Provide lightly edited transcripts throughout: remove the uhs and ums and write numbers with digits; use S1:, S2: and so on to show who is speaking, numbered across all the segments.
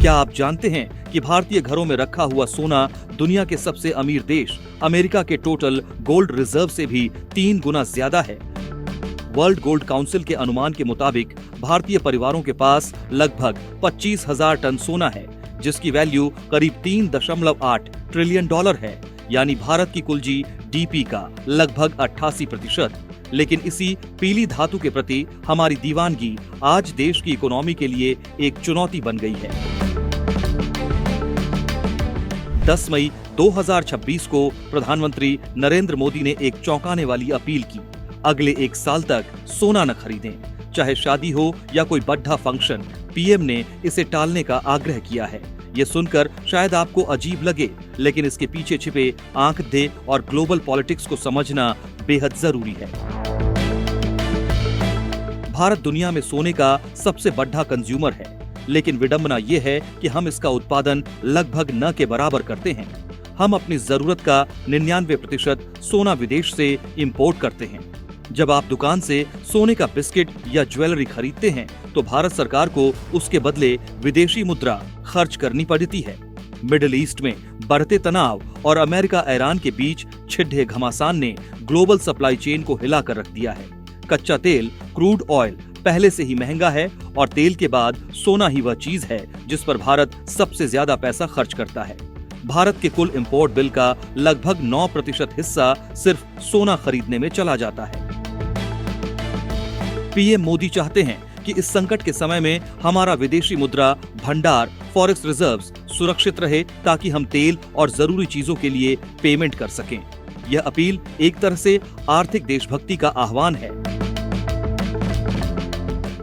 S1: क्या आप जानते हैं कि भारतीय घरों में रखा हुआ सोना दुनिया के सबसे अमीर देश अमेरिका के टोटल गोल्ड रिजर्व से भी 3 गुना ज्यादा है। वर्ल्ड गोल्ड काउंसिल के अनुमान के मुताबिक भारतीय परिवारों के पास लगभग 25,000 टन सोना है, जिसकी वैल्यू करीब 3.8 ट्रिलियन डॉलर है, यानी भारत की कुल जीडीपी का लगभग 88%। लेकिन इसी पीली धातु के प्रति हमारी दीवानगी आज देश की इकोनॉमी के लिए एक चुनौती बन गई है। 10 मई 2026 को प्रधानमंत्री नरेंद्र मोदी ने एक चौंकाने वाली अपील की। अगले 1 साल तक सोना न खरीदें, चाहे शादी हो या कोई बड़ा फंक्शन। पीएम ने इसे टालने का आग्रह किया है। ये सुनकर शायद आपको अजीब लगे, लेकिन इसके पीछे छिपे आंकड़े और ग्लोबल पॉलिटिक्स को समझना बेहद जरूरी है। भारत दुनिया में सोने का सबसे बड़ा कंज्यूमर है, लेकिन विडंबना ये है कि हम इसका उत्पादन लगभग न के बराबर करते हैं। हम अपनी जरूरत का 99% सोना विदेश से इंपोर्ट करते हैं। जब आप दुकान से सोने का बिस्किट या ज्वेलरी खरीदते हैं, तो भारत सरकार को उसके बदले विदेशी मुद्रा खर्च करनी पड़ती है। मिडिल ईस्ट में बढ़ते तनाव और अमेरिका ईरान के बीच छिड़े घमासान ने ग्लोबल सप्लाई चेन को हिला कर रख दिया है। कच्चा तेल, क्रूड ऑयल पहले से ही महंगा है और तेल के बाद सोना ही वह चीज है जिस पर भारत सबसे ज्यादा पैसा खर्च करता है। भारत के कुल इंपोर्ट बिल का लगभग 9% हिस्सा सिर्फ सोना खरीदने में चला जाता है। पीएम मोदी चाहते हैं कि इस संकट के समय में हमारा विदेशी मुद्रा भंडार फॉरेक्स रिजर्व्स सुरक्षित रहे, ताकि हम तेल और जरूरी चीजों के लिए पेमेंट कर सकें। यह अपील एक तरह से आर्थिक देशभक्ति का आह्वान है।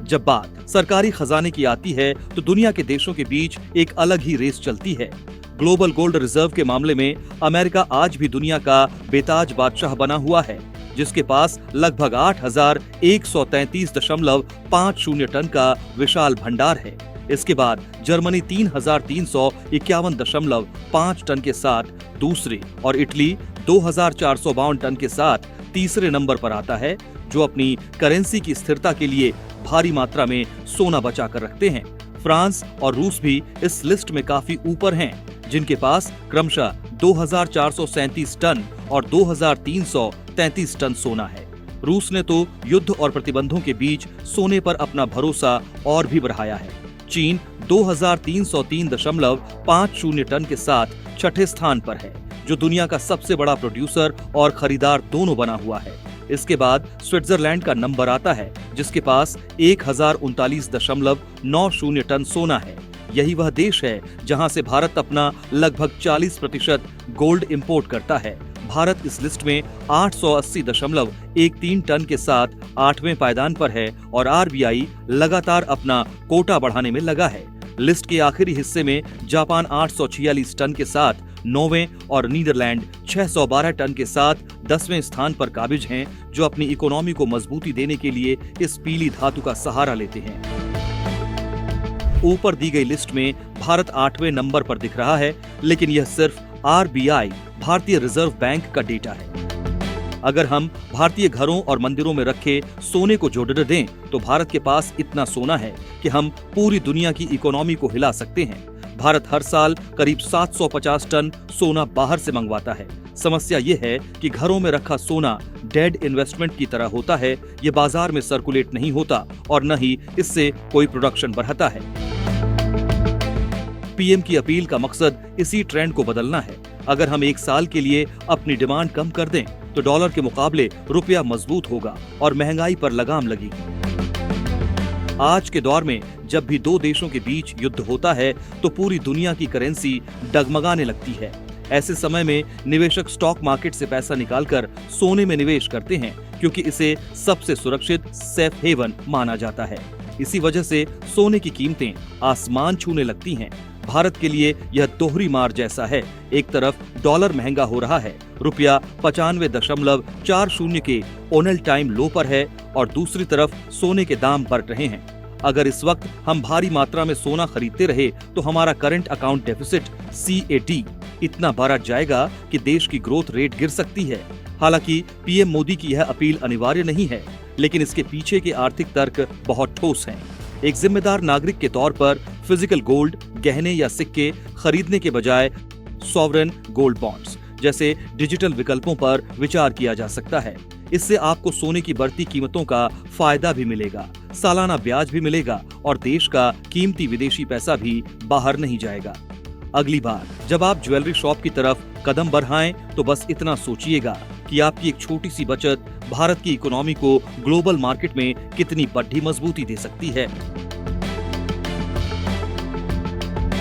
S1: जब बात सरकारी खजाने की आती है, तो दुनिया के देशों के बीच एक अलग ही रेस चलती है। ग्लोबल गोल्ड रिजर्व के मामले में अमेरिका आज भी दुनिया का बेताज बादशाह बना हुआ है, जिसके पास लगभग 8,133.50 टन का विशाल भंडार है। इसके बाद जर्मनी 3,351.5 टन के साथ दूसरे और इटली 2,452 टन के साथ तीसरे नंबर पर आता है, जो अपनी करेंसी की स्थिरता के लिए भारी मात्रा में सोना बचा कर रखते हैं। फ्रांस और रूस भी इस लिस्ट में काफी ऊपर हैं, जिनके पास क्रमशः 2,437 टन और 2,333 टन सोना है। रूस ने तो युद्ध और प्रतिबंधों के बीच सोने पर अपना भरोसा और भी बढ़ाया है। चीन 2,303.50 टन के साथ छठे स्थान पर है, जो दुनिया का सबसे बड़ा प्रोड्यूसर और खरीदार दोनों बना हुआ है। इसके बाद स्विट्जरलैंड का नंबर आता है, जिसके पास 1,039.90 टन सोना है। यही वह देश है जहां से भारत अपना लगभग 40% गोल्ड इंपोर्ट करता है। भारत इस लिस्ट में 880.13 टन के साथ 8वें पायदान पर है और आरबीआई लगातार अपना कोटा बढ़ाने में लगा है। लिस्ट के आखिरी हिस्से में जापान 846 टन के साथ 9वें और नीदरलैंड 612 टन के साथ 10वें स्थान पर काबिज हैं, जो अपनी इकोनॉमी को मजबूती देने के लिए इस पीली धातु का सहारा लेते हैं। ऊपर दी गई लिस्ट में भारत 8वें नंबर पर दिख रहा है, लेकिन यह सिर्फ आरबीआई भारतीय रिजर्व बैंक का डेटा है। अगर हम भारतीय घरों और मंदिरों में रखे सोने को जोड़ दें, तो भारत के पास इतना सोना है कि हम पूरी दुनिया की इकोनॉमी को हिला सकते हैं। भारत हर साल करीब 750 टन सोना बाहर से मंगवाता है। समस्या ये है कि घरों में रखा सोना डेड इन्वेस्टमेंट की तरह होता है। ये बाजार में सर्कुलेट नहीं होता और न ही इससे कोई प्रोडक्शन बढ़ता है। पीएम की अपील का मकसद इसी ट्रेंड को बदलना है। अगर हम 1 साल के लिए अपनी डिमांड कम कर दें, तो डॉलर के मुकाबले रुपया मजबूत होगा और महंगाई पर लगाम लगेगी। आज के दौर में जब भी 2 देशों के बीच युद्ध होता है, तो पूरी दुनिया की करेंसी डगमगाने लगती है। ऐसे समय में निवेशक स्टॉक मार्केट से पैसा निकालकर सोने में निवेश करते हैं, क्योंकि इसे सबसे सुरक्षित सेफ हेवन माना जाता है। इसी वजह से सोने की कीमतें आसमान छूने लगती हैं। भारत के लिए यह दोहरी मार जैसा है। एक तरफ डॉलर महंगा हो रहा है, रुपया 95.40 के ऑल टाइम लो पर है, और दूसरी तरफ सोने के दाम बढ़ रहे हैं। अगर इस वक्त हम भारी मात्रा में सोना खरीदते रहे, तो हमारा करंट अकाउंट डेफिसिट CAD इतना बढ़ जाएगा कि देश की ग्रोथ रेट गिर सकती है। हालांकि पीएम मोदी की यह अपील अनिवार्य नहीं है, लेकिन इसके पीछे के आर्थिक तर्क बहुत ठोस हैं। एक जिम्मेदार नागरिक के तौर पर फिजिकल गोल्ड गहने या सिक्के खरीदने के बजाय सॉवरेन गोल्ड बॉन्ड्स जैसे डिजिटल विकल्पों पर विचार किया जा सकता है। इससे आपको सोने की बढ़ती कीमतों का फायदा भी मिलेगा, सालाना ब्याज भी मिलेगा और देश का कीमती विदेशी पैसा भी बाहर नहीं जाएगा। अगली बार जब आप ज्वेलरी शॉप की तरफ कदम बढ़ाएं तो बस इतना सोचिएगा कि आपकी एक छोटी सी बचत भारत की इकोनॉमी को ग्लोबल मार्केट में कितनी बड़ी मजबूती दे सकती है।